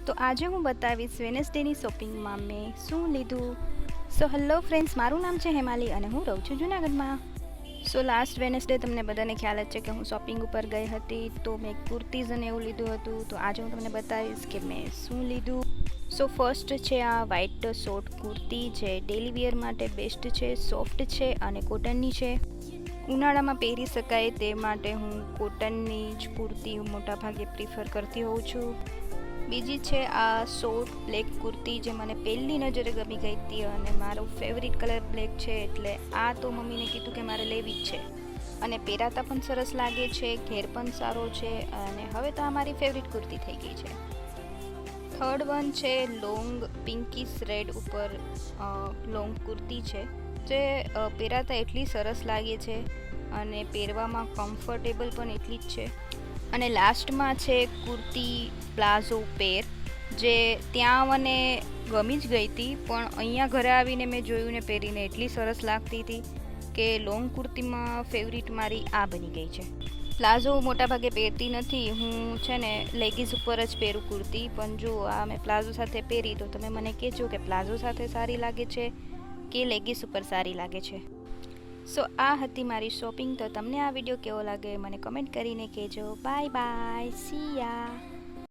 તો આજે હું બતાવીશ વેનસડેની શોપિંગમાં મેં શું લીધું. સો હેલો ફ્રેન્ડ્સ, મારું નામ છે હેમાલી અને હું રહું છું જૂનાગઢમાં. સો લાસ્ટ વેનસડે તમને બધાને ખ્યાલ જ છે કે હું શોપિંગ ઉપર ગઈ હતી, તો મેં કુર્તીઝ અને એવું લીધું હતું. તો આજે હું તમને બતાવીશ કે મેં શું લીધું. સો ફર્સ્ટ છે આ વ્હાઇટ શોર્ટ કુર્તી, જે ડેલી વિયર માટે બેસ્ટ છે, સોફ્ટ છે અને કોટનની છે. ઉનાળામાં પહેરી શકાય તે માટે હું કોટનની જ કુર્તી મોટાભાગે પ્રિફર કરતી હોઉં છું. બીજી છે આ શોર્ટ બ્લેક કુર્તી, જે મને પહેલી નજરે ગમી ગઈ હતી અને મારો ફેવરિટ કલર બ્લેક છે, એટલે આ તો મમ્મીને કીધું કે મારે લેવી જ છે. અને પહેરાતા પણ સરસ લાગે છે, ઘેર પણ સારો છે અને હવે તો આ મારી ફેવરિટ કુર્તી થઈ ગઈ છે. થર્ડ વન છે લોંગ પિંકીશ રેડ ઉપર લોંગ કુર્તી છે, જે પહેરાતા એટલી સરસ લાગે છે અને પહેરવામાં કમ્ફર્ટેબલ પણ એટલી જ છે. અને લાસ્ટમાં છે કુર્તી પ્લાઝો પેર, જે ત્યાં મને ગમી જ ગઈ હતી, પણ અહીંયા ઘરે આવીને મેં જોયું ને પહેરીને એટલી સરસ લાગતી હતી કે લોંગ કુર્તીમાં ફેવરિટ મારી આ બની ગઈ છે. પ્લાઝો મોટાભાગે પહેરતી નથી હું, છે ને લેગીસ ઉપર જ પહેરું કુર્તી, પણ જો આ મેં પ્લાઝો સાથે પહેરી તો તમે મને કહેજો કે પ્લાઝો સાથે સારી લાગે છે કે લેગીસ ઉપર સારી લાગે છે. સો આ હતી મારી શોપિંગ. તો તમને આ વિડીયો કેવો લાગે મને કમેન્ટ કરીને કહેજો. બાય બાય, સી યા.